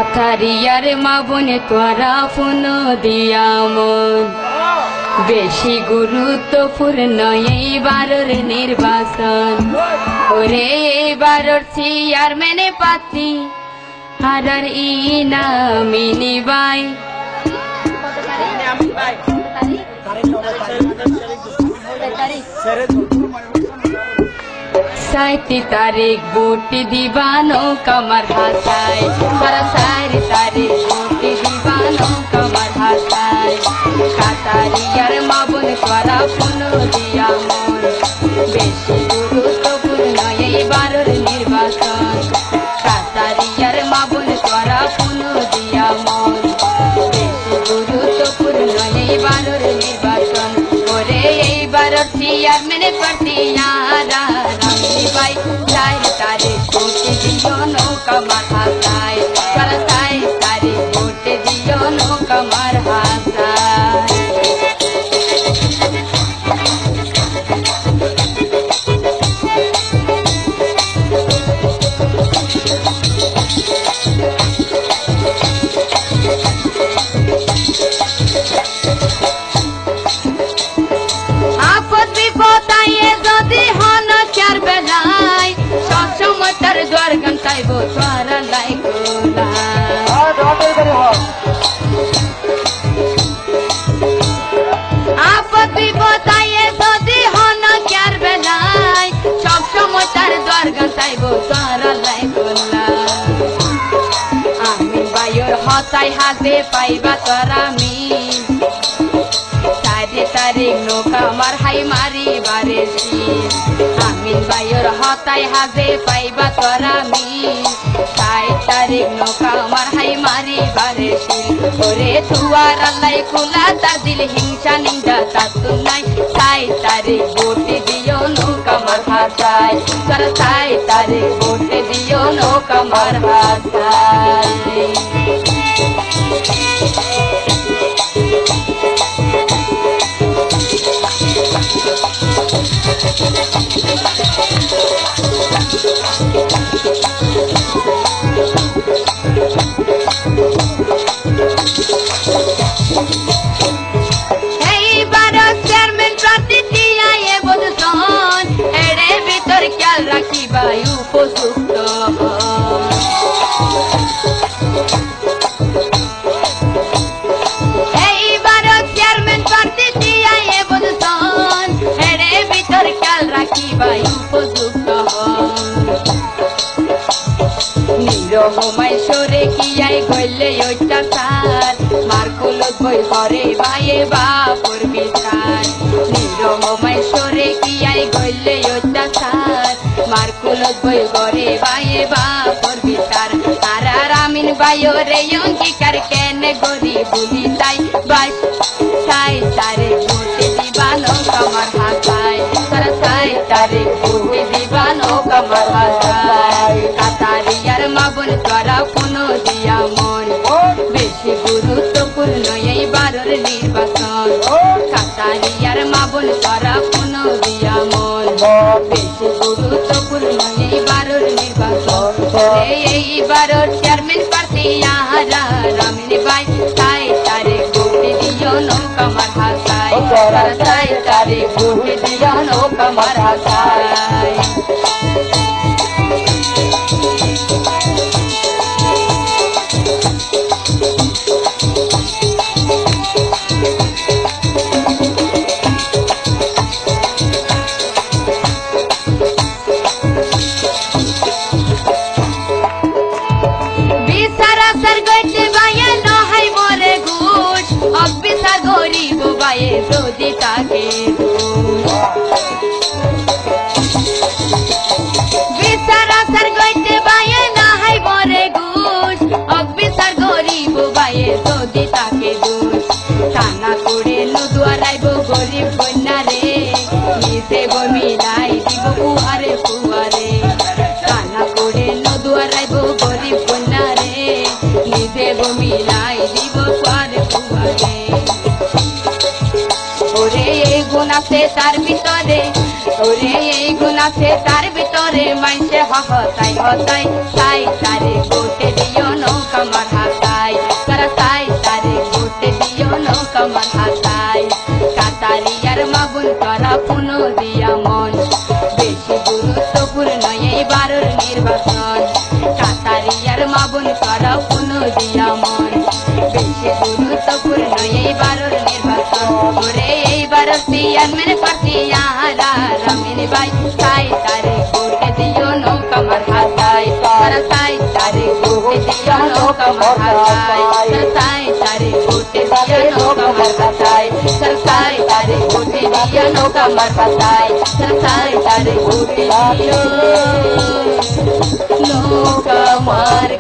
কাতারিয়ার মা বোনে তোরা ফোন দিয়া মন বেশি গুরুত্বপূর্ণ এইবারের নির্বাচন। ওরে এইবারের চেয়ারম্যানে পাতি হারার ইনামি নিবাই সাইতি তারিখ ভোট দিবানো কামার হাসায় সারা 4 তারিখ ভোট দিবানো কামার হাসায় কাতারিয়ার মা বোন তোরা ফোন দিয়া মন বেশি গুরুত্বপূর্ণ এইবারের নির্বাচন। কাতারিয়ার মা বোন তোরা ফোন দিয়া মন বেশি গুরুত্বপূর্ণ এইবারের নির্বাচন। ওরে এইবারের চেয়ারম্যানে প্রার্থী আরা ভাই 4 তারিখ ভোট দিও নৌকা মার হাসায় সারা 4 তারিখ ভোট দিও নৌকা মার হাসায়। আপদ বিপদ আইয়ে যদি হন চার বেলায় সবসময় তার দ্বার গান চাইব তোরা লাই কোলা। আপদ বিপদ আইয়ে যদি হন চার বেলায় সবসময় তার দ্বার গান চাইব তোরা লাই কোলা। আমি বায়ুর হতাই হাতে পাইবা তোরা মি 4 তারিখ নৌকা আমার হাই মারি বারেছি আমিন বায়ুর হতাই হাজে পাইবা তোরা মি 4 তারিখ নৌকা আমার হাই মারি বারেছি। ওরে তুয়ার আল্লাহ খোলা তা দিল হিংসা নিন্দা তা তুনাই 4 তারিখ ভোট দিও নৌকা আমার হাসায় সারা 4 তারিখ ভোট দিও নৌকা আমার হাসায়। রাখিবাই উপযুক্ত এইবার চেয়ারম্যান প্রার্থী দিয়া বলছেন এর ভিতর খেয়াল রাখিবাই উপযুক্ত নিরহমাই সরে কিয়াই গইলে অত্যাচার মারকুলত বই ঘরে বাইয়ে বাপুর বিচার নিরহমাই সরে কিয়াই গইলে অত্যাচার মারকুলত বই ঘরে বাইয়ে বাপুর বিচার। আর আমিন বায়ো রে অঙ্গীকার কেন গরি বলি তাই বাস 4 তারিখ ভোট দিবানো কামার হাসায় সারা 4 তারিখ ভোট দিবানো কামার হাসায়। কাতারিয়ার মা বোন তোরা ফোন দিয়া মন বেশি গুরুত্বপূর্ণ এইবারের নির্বাচন। কাতারিয়ার মা বোন তোরা ফোন দিয়া মন বেশি গুরুত্বপূর্ণ এইবারের নির্বাচন। এইবারের চেয়ারম্যান প্রার্থী আরা রামিন ভাই 4 তারিখ ভোট দিও নৌকা আমার হাসায় সারা 4 তারিখ ভোট দিও নৌকা আমার হাসায়। যদি তাকে বিচার আসার গইতে বাইয়ে না হাই বরে ঘুষ অবিচার গরিব বাইয়ে যদি তাকে দোষ টানা করে লুদুয়ারাইব গরিব কন্যা রে নিজে বমিলাই দিব পুয়ারে পুয়ারে টানা করে লুদুয়ারাইব গরিব কন্যা রে নিজে বমিলাই দিব পুয়ারে পুয়ারে। ওরে এই গুণ আছে তার ভিতরে ওরে এই গুণ আছে তার ভিতরে মাইসে হতাই হতাই 4 তারিখ ভোট দিও নৌকা আমার আমার হাতায় কাতারিয়ার মাগুন করা পুনো দিয়া মন বেশি গুরুত্বপূর্ণ এইবারের নির্বাচন কাতারিয়ার মাগুন করা পুনো দিয়া মন বেশি গুরুত্বপূর্ণ এইবারের নির্বাচন ওরে এইবার চেয়ারম্যান প্রার্থী রামিন ভাই তাই তারে ভোট দিও নৌকা আমার হাতায় তারা তাই তারে ভোট দিও নৌকা আমার হাতায় তাই তারে ভোট দিও নৌকা আমার হাতায় তাই তারে ভোট দিও নৌকা আমার হাতায় তাই তারে ভোট দিও নৌকা আমার